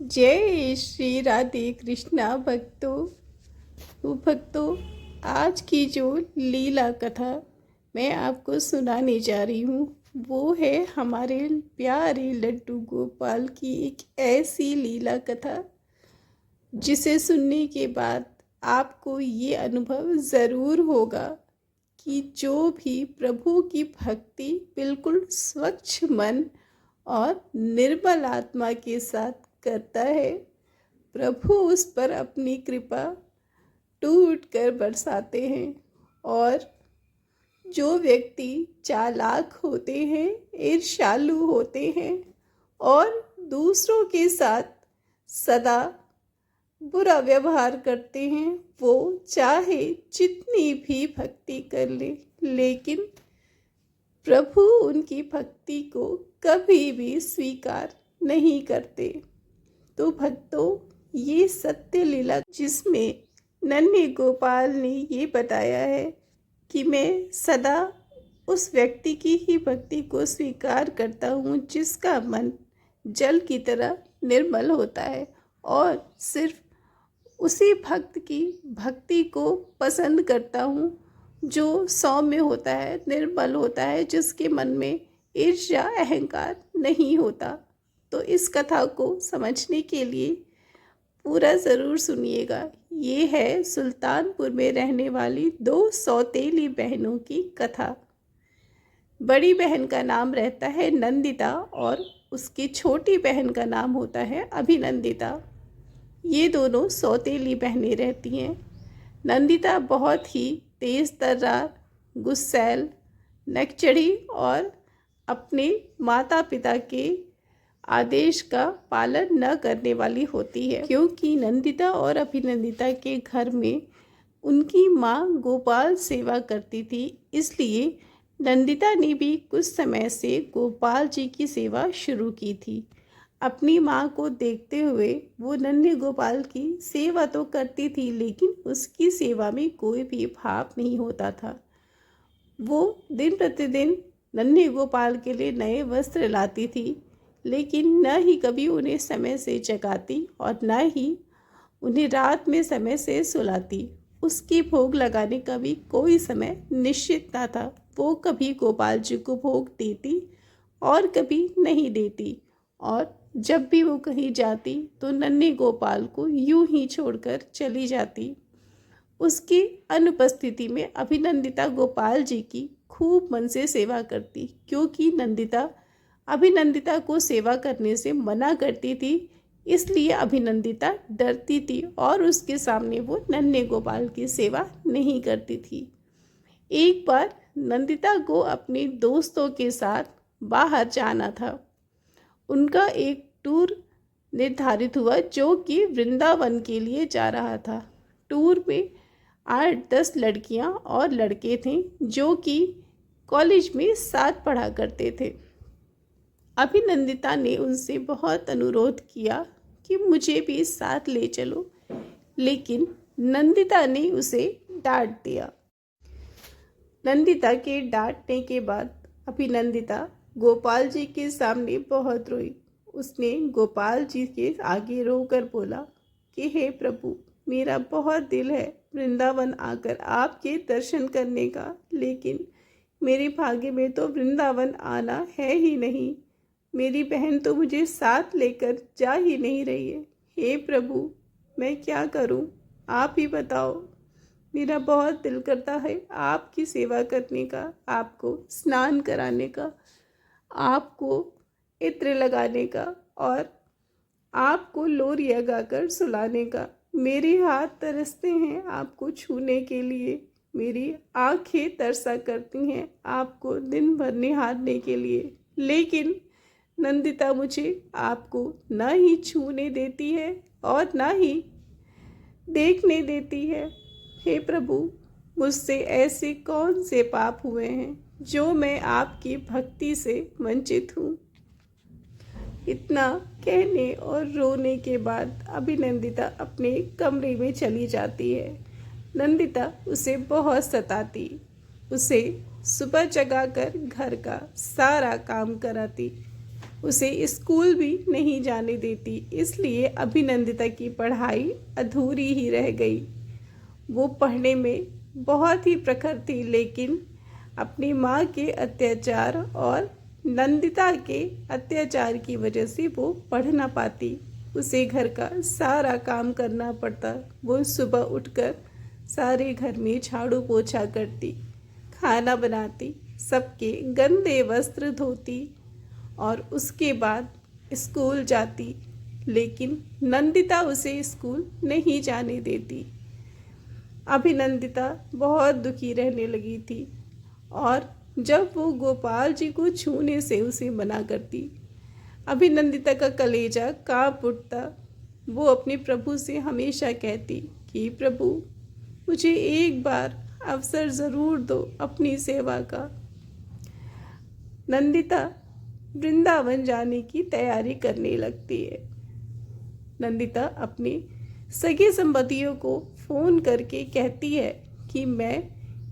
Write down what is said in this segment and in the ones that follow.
जय श्री राधे कृष्णा भक्तों। तो भक्तों, आज की जो लीला कथा मैं आपको सुनाने जा रही हूँ वो है हमारे प्यारे लड्डू गोपाल की एक ऐसी लीला कथा जिसे सुनने के बाद आपको ये अनुभव ज़रूर होगा कि जो भी प्रभु की भक्ति बिल्कुल स्वच्छ मन और निर्मल आत्मा के साथ करता है, प्रभु उस पर अपनी कृपा टूट कर बरसाते हैं। और जो व्यक्ति चालाक होते हैं, ईर्ष्यालु होते हैं और दूसरों के साथ सदा बुरा व्यवहार करते हैं, वो चाहे जितनी भी भक्ति कर ले, लेकिन प्रभु उनकी भक्ति को कभी भी स्वीकार नहीं करते। तो भक्तों, ये सत्य लीला जिसमें नन्हे गोपाल ने ये बताया है कि मैं सदा उस व्यक्ति की ही भक्ति को स्वीकार करता हूँ जिसका मन जल की तरह निर्मल होता है, और सिर्फ उसी भक्त की भक्ति को पसंद करता हूँ जो सौम्य होता है, निर्मल होता है, जिसके मन में ईर्ष्या अहंकार नहीं होता। तो इस कथा को समझने के लिए पूरा ज़रूर सुनिएगा। ये है सुल्तानपुर में रहने वाली दो सौतेली बहनों की कथा। बड़ी बहन का नाम रहता है नंदिता और उसकी छोटी बहन का नाम होता है अभिनंदिता। ये दोनों सौतेली बहनें रहती हैं। नंदिता बहुत ही तेज़ तर्रार, गुस्सैल, नकचढ़ी और अपने माता पिता के आदेश का पालन न करने वाली होती है, क्योंकि नंदिता और अभिनंदिता के घर में उनकी माँ गोपाल सेवा करती थी। इसलिए नंदिता ने भी कुछ समय से गोपाल जी की सेवा शुरू की थी। अपनी माँ को देखते हुए वो नन्हे गोपाल की सेवा तो करती थी, लेकिन उसकी सेवा में कोई भी भाव नहीं होता था। वो दिन प्रतिदिन नन्हे गोपाल के लिए नए वस्त्र लाती थी, लेकिन न ही कभी उन्हें समय से जगाती और न ही उन्हें रात में समय से सुलाती। उसकी भोग लगाने का भी कोई समय निश्चित न था। वो कभी गोपाल जी को भोग देती और कभी नहीं देती, और जब भी वो कहीं जाती तो नन्हे गोपाल को यूं ही छोड़कर चली जाती। उसकी अनुपस्थिति में अभिनंदिता गोपाल जी की खूब मन से सेवा करती, क्योंकि नंदिता अभिनंदिता को सेवा करने से मना करती थी। इसलिए अभिनंदिता डरती थी और उसके सामने वो नन्हे गोपाल की सेवा नहीं करती थी। एक बार नंदिता को अपने दोस्तों के साथ बाहर जाना था। उनका एक टूर निर्धारित हुआ जो कि वृंदावन के लिए जा रहा था। टूर में 8-10 लड़कियां और लड़के थे जो कि कॉलेज में साथ पढ़ा करते थे। अभिनंदिता ने उनसे बहुत अनुरोध किया कि मुझे भी साथ ले चलो, लेकिन नंदिता ने उसे डांट दिया। नंदिता के डांटने के बाद अभिनंदिता गोपाल जी के सामने बहुत रोई। उसने गोपाल जी के आगे रोकर बोला कि हे प्रभु, मेरा बहुत दिल है वृंदावन आकर आपके दर्शन करने का, लेकिन मेरे भाग्य में तो वृंदावन आना है ही नहीं। मेरी बहन तो मुझे साथ लेकर जा ही नहीं रही है। हे प्रभु, मैं क्या करूं? आप ही बताओ। मेरा बहुत दिल करता है आपकी सेवा करने का, आपको स्नान कराने का, आपको इत्र लगाने का और आपको लोरिया गाकर सुलाने का। मेरे हाथ तरसते हैं आपको छूने के लिए, मेरी आंखें तरसा करती हैं आपको दिन भर निहारने के लिए, लेकिन नंदिता मुझे आपको न ही छूने देती है और न ही देखने देती है। हे प्रभु, मुझसे ऐसे कौन से पाप हुए हैं जो मैं आपकी भक्ति से वंचित हूँ। इतना कहने और रोने के बाद अभिनंदिता अपने कमरे में चली जाती है। नंदिता उसे बहुत सताती, उसे सुबह जगाकर घर का सारा काम कराती, उसे स्कूल भी नहीं जाने देती, इसलिए अभिनंदिता की पढ़ाई अधूरी ही रह गई। वो पढ़ने में बहुत ही प्रखर थी, लेकिन अपनी माँ के अत्याचार और नंदिता के अत्याचार की वजह से वो पढ़ ना पाती। उसे घर का सारा काम करना पड़ता। वो सुबह उठकर सारे घर में झाड़ू पोछा करती, खाना बनाती, सबके गंदे वस्त्र धोती और उसके बाद स्कूल जाती। लेकिन नंदिता उसे स्कूल नहीं जाने देती। अभिनंदिता बहुत दुखी रहने लगी थी और जब वो गोपाल जी को छूने से उसे मना करती, अभिनंदिता का कलेजा कांप उठता। वो अपने प्रभु से हमेशा कहती कि प्रभु, मुझे एक बार अवसर ज़रूर दो अपनी सेवा का। नंदिता वृंदावन जाने की तैयारी करने लगती है। नंदिता अपने सगे संबंधियों को फ़ोन करके कहती है कि मैं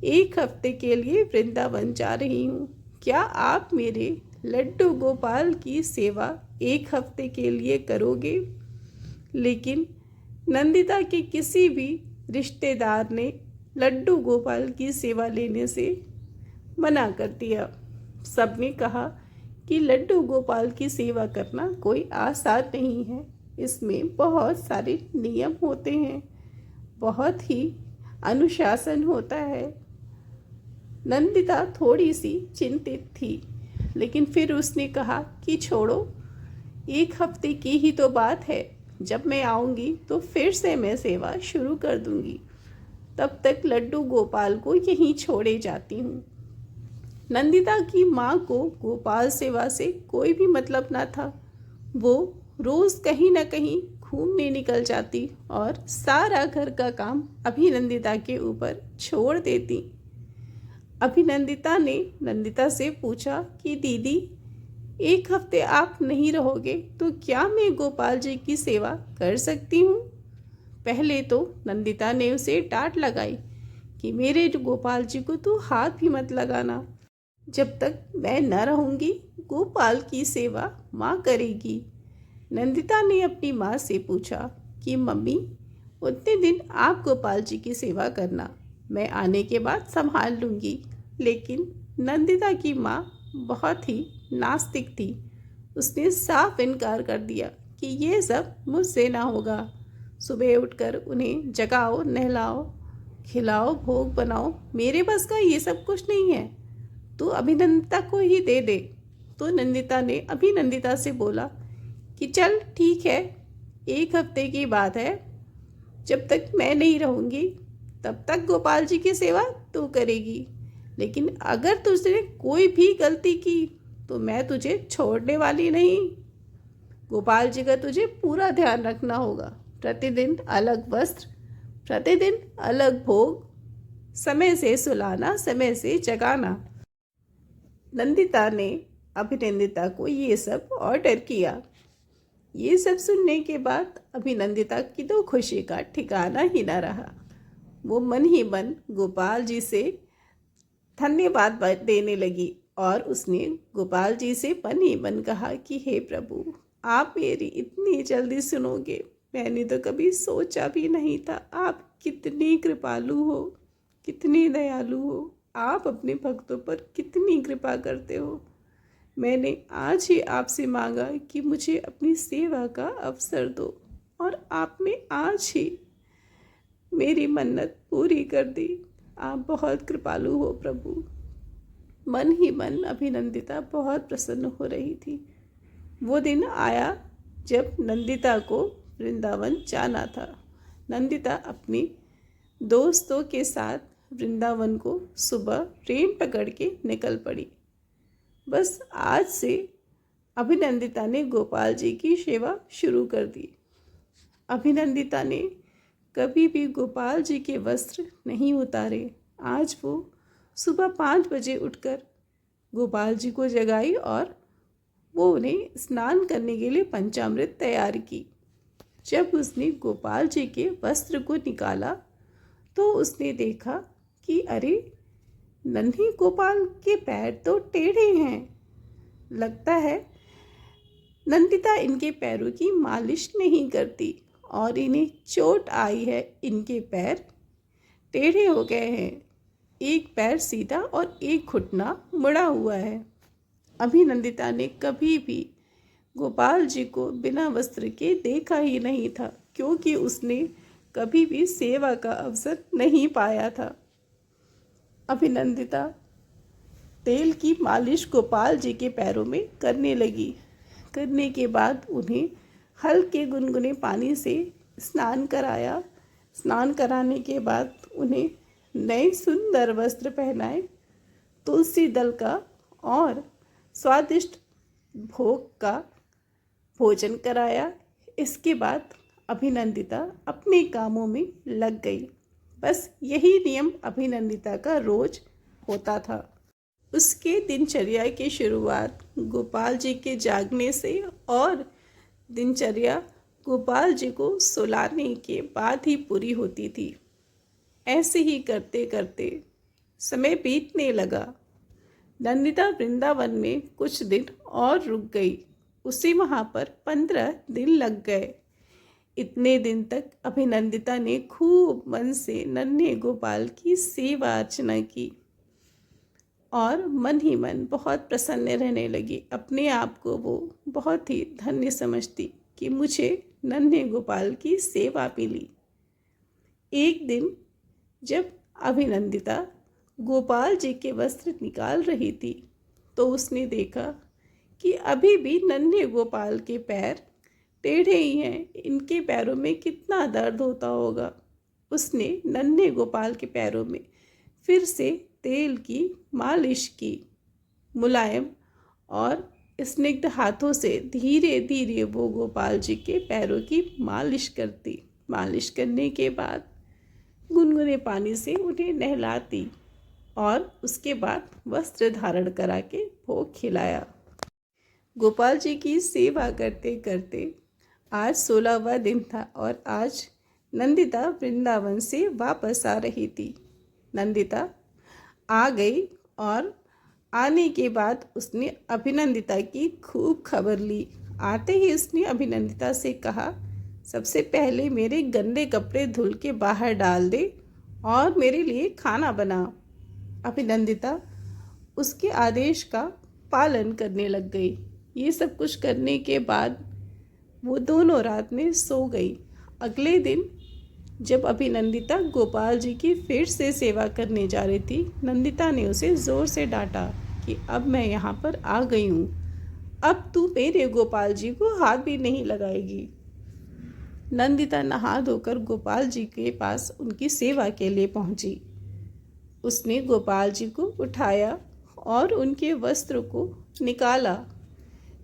1 हफ्ते के लिए वृंदावन जा रही हूँ। क्या आप मेरे लड्डू गोपाल की सेवा 1 हफ्ते के लिए करोगे? लेकिन नंदिता के किसी भी रिश्तेदार ने लड्डू गोपाल की सेवा लेने से मना कर दिया। सबने कहा कि लड्डू गोपाल की सेवा करना कोई आसान नहीं है, इसमें बहुत सारे नियम होते हैं, बहुत ही अनुशासन होता है। नंदिता थोड़ी सी चिंतित थी, लेकिन फिर उसने कहा कि छोड़ो, 1 हफ्ते की ही तो बात है। जब मैं आऊँगी तो फिर से मैं सेवा शुरू कर दूँगी। तब तक लड्डू गोपाल को यहीं छोड़े जाती हूँ। नंदिता की माँ को गोपाल सेवा से कोई भी मतलब ना था। वो रोज़ कहीं ना कहीं घूमने निकल जाती और सारा घर का काम अभिनंदिता के ऊपर छोड़ देती। अभिनंदिता ने नंदिता से पूछा कि दीदी, 1 हफ्ते आप नहीं रहोगे तो क्या मैं गोपाल जी की सेवा कर सकती हूँ? पहले तो नंदिता ने उसे डांट लगाई कि मेरे गोपाल जी को तू हाथ भी मत लगाना। जब तक मैं न रहूँगी गोपाल की सेवा माँ करेगी। नंदिता ने अपनी माँ से पूछा कि मम्मी, उतने दिन आप गोपाल जी की सेवा करना, मैं आने के बाद संभाल लूँगी। लेकिन नंदिता की माँ बहुत ही नास्तिक थी। उसने साफ इनकार कर दिया कि ये सब मुझसे ना होगा। सुबह उठकर उन्हें जगाओ, नहलाओ, खिलाओ, भोग बनाओ, मेरे बस का ये सब कुछ नहीं है, तू अभिनंदिता को ही दे दे। तो नंदिता ने अभिनंदिता से बोला कि चल ठीक है, 1 हफ्ते की बात है, जब तक मैं नहीं रहूँगी तब तक गोपाल जी की सेवा तू करेगी, लेकिन अगर तुझने कोई भी गलती की तो मैं तुझे छोड़ने वाली नहीं। गोपाल जी का तुझे पूरा ध्यान रखना होगा। प्रतिदिन अलग वस्त्र, प्रतिदिन अलग भोग, समय से सुलाना, समय से जगाना। नंदिता ने अभिनंदिता को ये सब ऑर्डर किया। ये सब सुनने के बाद अभिनंदिता की तो खुशी का ठिकाना ही न रहा। वो मन ही मन गोपाल जी से धन्यवाद देने लगी और उसने गोपाल जी से मन ही मन कहा कि हे प्रभु, आप मेरी इतनी जल्दी सुनोगे, मैंने तो कभी सोचा भी नहीं था। आप कितनी कृपालु हो, कितनी दयालु हो, आप अपने भक्तों पर कितनी कृपा करते हो। मैंने आज ही आपसे मांगा कि मुझे अपनी सेवा का अवसर दो और आपने आज ही मेरी मन्नत पूरी कर दी। आप बहुत कृपालु हो प्रभु। मन ही मन अभिनंदिता बहुत प्रसन्न हो रही थी। वो दिन आया जब नंदिता को वृंदावन जाना था। नंदिता अपनी दोस्तों के साथ वृंदावन को सुबह ट्रेन पकड़ के निकल पड़ी। बस आज से अभिनंदिता ने गोपाल जी की सेवा शुरू कर दी। अभिनंदिता ने कभी भी गोपाल जी के वस्त्र नहीं उतारे। आज वो सुबह 5 बजे उठकर गोपाल जी को जगाई और वो उन्हें स्नान करने के लिए पंचामृत तैयार की। जब उसने गोपाल जी के वस्त्र को निकाला तो उसने देखा कि अरे, नन्ही गोपाल के पैर तो टेढ़े हैं। लगता है नंदिता इनके पैरों की मालिश नहीं करती और इन्हें चोट आई है। इनके पैर टेढ़े हो गए हैं, एक पैर सीधा और एक घुटना मुड़ा हुआ है। अभिनंदिता ने कभी भी गोपाल जी को बिना वस्त्र के देखा ही नहीं था, क्योंकि उसने कभी भी सेवा का अवसर नहीं पाया था। अभिनंदिता तेल की मालिश गोपाल जी के पैरों में करने लगी। करने के बाद उन्हें हल्के गुनगुने पानी से स्नान कराया। स्नान कराने के बाद उन्हें नए सुंदर वस्त्र पहनाए, तुलसी दल का और स्वादिष्ट भोग का भोजन कराया। इसके बाद अभिनंदिता अपने कामों में लग गई। बस यही नियम अभिनंदिता का रोज होता था। उसके दिनचर्या की शुरुआत गोपाल जी के जागने से और दिनचर्या गोपाल जी को सुलाने के बाद ही पूरी होती थी। ऐसे ही करते करते समय बीतने लगा। नंदिता वृंदावन में कुछ दिन और रुक गई। उसे वहाँ पर 15 दिन लग गए। इतने दिन तक अभिनंदिता ने खूब मन से नन्हे गोपाल की सेवा अर्चना की और मन ही मन बहुत प्रसन्न रहने लगी। अपने आप को वो बहुत ही धन्य समझती कि मुझे नन्हे गोपाल की सेवा मिली। एक दिन जब अभिनंदिता गोपाल जी के वस्त्र निकाल रही थी, तो उसने देखा कि अभी भी नन्हे गोपाल के पैर टेढ़े ही हैं। इनके पैरों में कितना दर्द होता होगा। उसने नन्हे गोपाल के पैरों में फिर से तेल की मालिश की। मुलायम और स्निग्ध हाथों से धीरे धीरे वो गोपाल जी के पैरों की मालिश करती। मालिश करने के बाद गुनगुने पानी से उन्हें नहलाती और उसके बाद वस्त्र धारण करा के भोग खिलाया। गोपाल जी की सेवा करते करते आज 16वां दिन था और आज नंदिता वृंदावन से वापस आ रही थी। नंदिता आ गई और आने के बाद उसने अभिनंदिता की खूब खबर ली। आते ही उसने अभिनंदिता से कहा, सबसे पहले मेरे गंदे कपड़े धुल के बाहर डाल दे और मेरे लिए खाना बना। अभिनंदिता उसके आदेश का पालन करने लग गई। ये सब कुछ करने के बाद वो दोनों रात में सो गई। अगले दिन जब अभिनंदिता गोपाल जी की फिर से सेवा करने जा रही थी, नंदिता ने उसे ज़ोर से डांटा कि अब मैं यहाँ पर आ गई हूँ, अब तू मेरे गोपाल जी को हाथ भी नहीं लगाएगी। नंदिता नहा धोकर गोपाल जी के पास उनकी सेवा के लिए पहुँची। उसने गोपाल जी को उठाया और उनके वस्त्र को निकाला।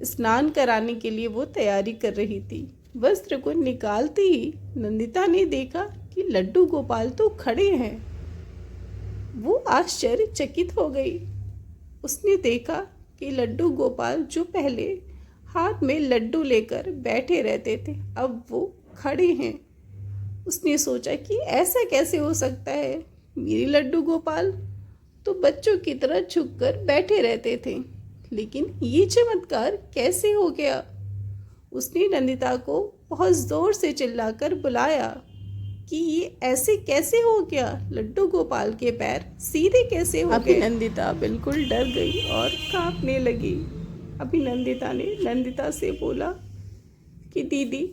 स्नान कराने के लिए वो तैयारी कर रही थी। वस्त्र को निकालते ही नंदिता ने देखा कि लड्डू गोपाल तो खड़े हैं। वो आश्चर्यचकित हो गई। उसने देखा कि लड्डू गोपाल जो पहले हाथ में लड्डू लेकर बैठे रहते थे, अब वो खड़े हैं। उसने सोचा कि ऐसा कैसे हो सकता है, मेरे लड्डू गोपाल तो बच्चों की तरह झुककर बैठे रहते थे, लेकिन ये चमत्कार कैसे हो गया। उसने नंदिता को बहुत ज़ोर से चिल्लाकर बुलाया कि ये ऐसे कैसे हो गया, लड्डू गोपाल के पैर सीधे कैसे हो गए। नंदिता बिल्कुल डर गई और कांपने लगी। अभिनंदिता ने नंदिता से बोला कि दीदी,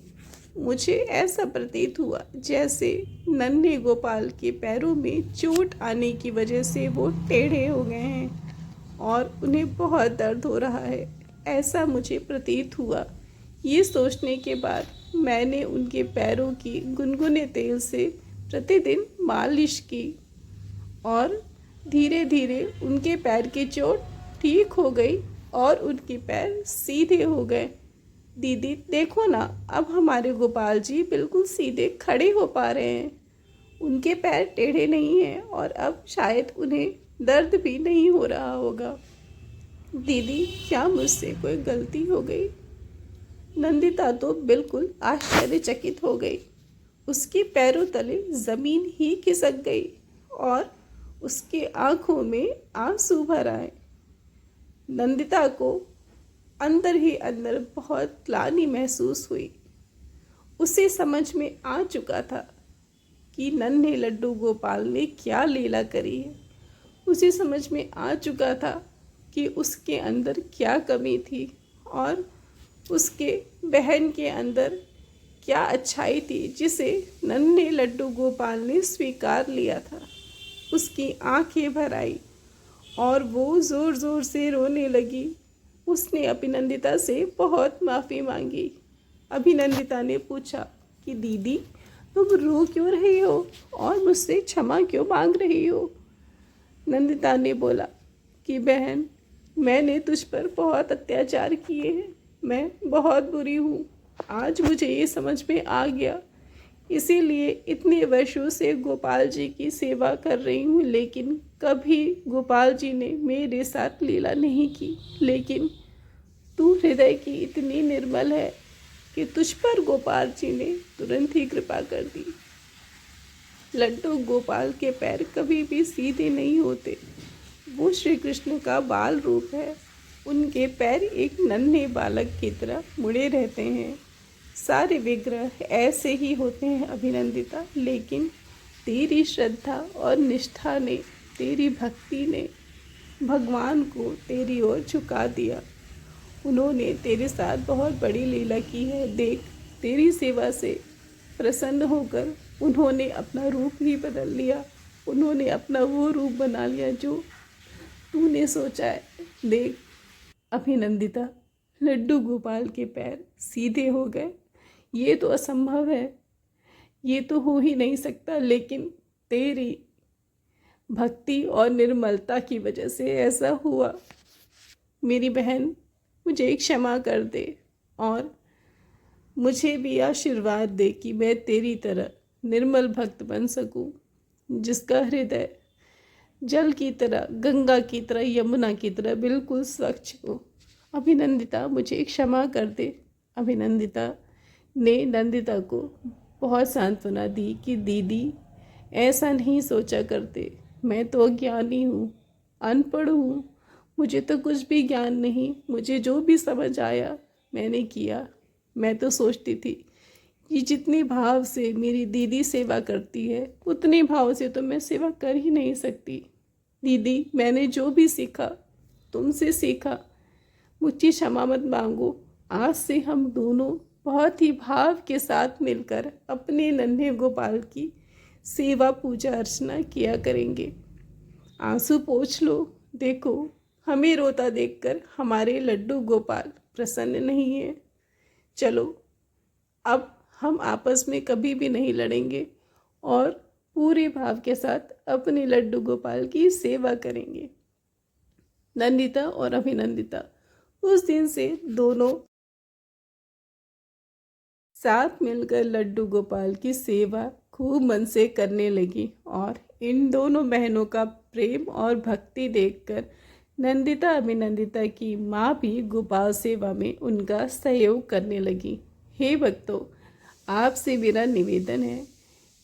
मुझे ऐसा प्रतीत हुआ जैसे नन्हे गोपाल के पैरों में चोट आने की वजह से वो टेढ़े हो गए हैं और उन्हें बहुत दर्द हो रहा है, ऐसा मुझे प्रतीत हुआ। ये सोचने के बाद मैंने उनके पैरों की गुनगुने तेल से प्रतिदिन मालिश की और धीरे धीरे उनके पैर की चोट ठीक हो गई और उनके पैर सीधे हो गए। दीदी देखो ना, अब हमारे गोपाल जी बिल्कुल सीधे खड़े हो पा रहे हैं, उनके पैर टेढ़े नहीं हैं और अब शायद उन्हें दर्द भी नहीं हो रहा होगा। दीदी, क्या मुझसे कोई गलती हो गई? नंदिता तो बिल्कुल आश्चर्यचकित हो गई। उसके पैरों तले ज़मीन ही खिसक गई और उसके आँखों में आंसू भर आए। नंदिता को अंदर ही अंदर बहुत ग्लानि महसूस हुई। उसे समझ में आ चुका था कि नन्हे लड्डू गोपाल ने क्या लीला करी है। उसे समझ में आ चुका था कि उसके अंदर क्या कमी थी और उसके बहन के अंदर क्या अच्छाई थी जिसे नन्हे लड्डू गोपाल ने स्वीकार लिया था। उसकी आंखें भर आई और वो ज़ोर ज़ोर से रोने लगी। उसने अभिनंदिता से बहुत माफ़ी मांगी। अभिनंदिता ने पूछा कि दीदी, तुम रो क्यों रही हो और मुझसे क्षमा क्यों मांग रही हो? नंदिता ने बोला कि बहन, मैंने तुझ पर बहुत अत्याचार किए हैं, मैं बहुत बुरी हूँ। आज मुझे ये समझ में आ गया, इसीलिए इतने वर्षों से गोपाल जी की सेवा कर रही हूँ, लेकिन कभी गोपाल जी ने मेरे साथ लीला नहीं की। लेकिन तू हृदय की इतनी निर्मल है कि तुझ पर गोपाल जी ने तुरंत ही कृपा कर दी। लड्डू गोपाल के पैर कभी भी सीधे नहीं होते। वो श्री कृष्ण का बाल रूप है। उनके पैर एक नन्हे बालक की तरह मुड़े रहते हैं। सारे विग्रह ऐसे ही होते हैं अभिनंदिता, लेकिन तेरी श्रद्धा और निष्ठा ने, तेरी भक्ति ने भगवान को तेरी ओर झुका दिया। उन्होंने तेरे साथ बहुत बड़ी लीला की है। देख, तेरी सेवा से प्रसन्न होकर उन्होंने अपना रूप ही बदल लिया। उन्होंने अपना वो रूप बना लिया जो तूने सोचा है। देख अभिनंदिता, लड्डू गोपाल के पैर सीधे हो गए। ये तो असंभव है, ये तो हो ही नहीं सकता, लेकिन तेरी भक्ति और निर्मलता की वजह से ऐसा हुआ। मेरी बहन, मुझे क्षमा कर दे और मुझे भी आशीर्वाद दे कि मैं तेरी तरह निर्मल भक्त बन सकूं, जिसका हृदय जल की तरह, गंगा की तरह, यमुना की तरह बिल्कुल स्वच्छ हो। अभिनंदिता, मुझे क्षमा कर दे। अभिनंदिता ने नंदिता को बहुत सांत्वना दी कि दीदी, ऐसा नहीं सोचा करते, मैं तो अज्ञानी हूँ, अनपढ़ हूँ, मुझे तो कुछ भी ज्ञान नहीं। मुझे जो भी समझ आया मैंने किया। मैं तो सोचती थी कि जितनी भाव से मेरी दीदी सेवा करती है, उतने भाव से तो मैं सेवा कर ही नहीं सकती। दीदी, मैंने जो भी सीखा तुमसे सीखा, मुझसे क्षमा मत मांगो। आज से हम दोनों बहुत ही भाव के साथ मिलकर अपने नन्हे गोपाल की सेवा, पूजा अर्चना किया करेंगे। आंसू पोंछ लो। देखो, हमें रोता देखकर हमारे लड्डू गोपाल प्रसन्न नहीं है। चलो, अब हम आपस में कभी भी नहीं लड़ेंगे और पूरे भाव के साथ अपने लड्डू गोपाल की सेवा करेंगे। नंदिता और अभिनंदिता उस दिन से दोनों साथ मिलकर लड्डू गोपाल की सेवा खूब मन से करने लगी और इन दोनों बहनों का प्रेम और भक्ति देखकर नंदिता अभिनंदिता की माँ भी गोपाल सेवा में उनका सहयोग करने लगी। हे भक्तों, आपसे मेरा निवेदन है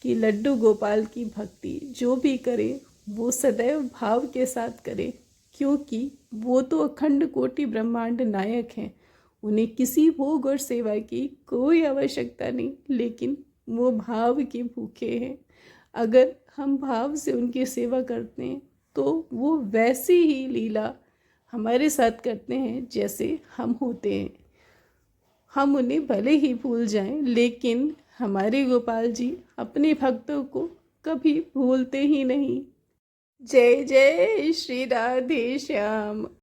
कि लड्डू गोपाल की भक्ति जो भी करे वो सदैव भाव के साथ करे, क्योंकि वो तो अखंड कोटि ब्रह्मांड नायक हैं। उन्हें किसी भोग और सेवा की कोई आवश्यकता नहीं, लेकिन वो भाव के भूखे हैं। अगर हम भाव से उनकी सेवा करते हैं तो वो वैसी ही लीला हमारे साथ करते हैं जैसे हम होते हैं। हम उन्हें भले ही भूल जाएं, लेकिन हमारे गोपाल जी अपने भक्तों को कभी भूलते ही नहीं। जय जय श्री राधे श्याम।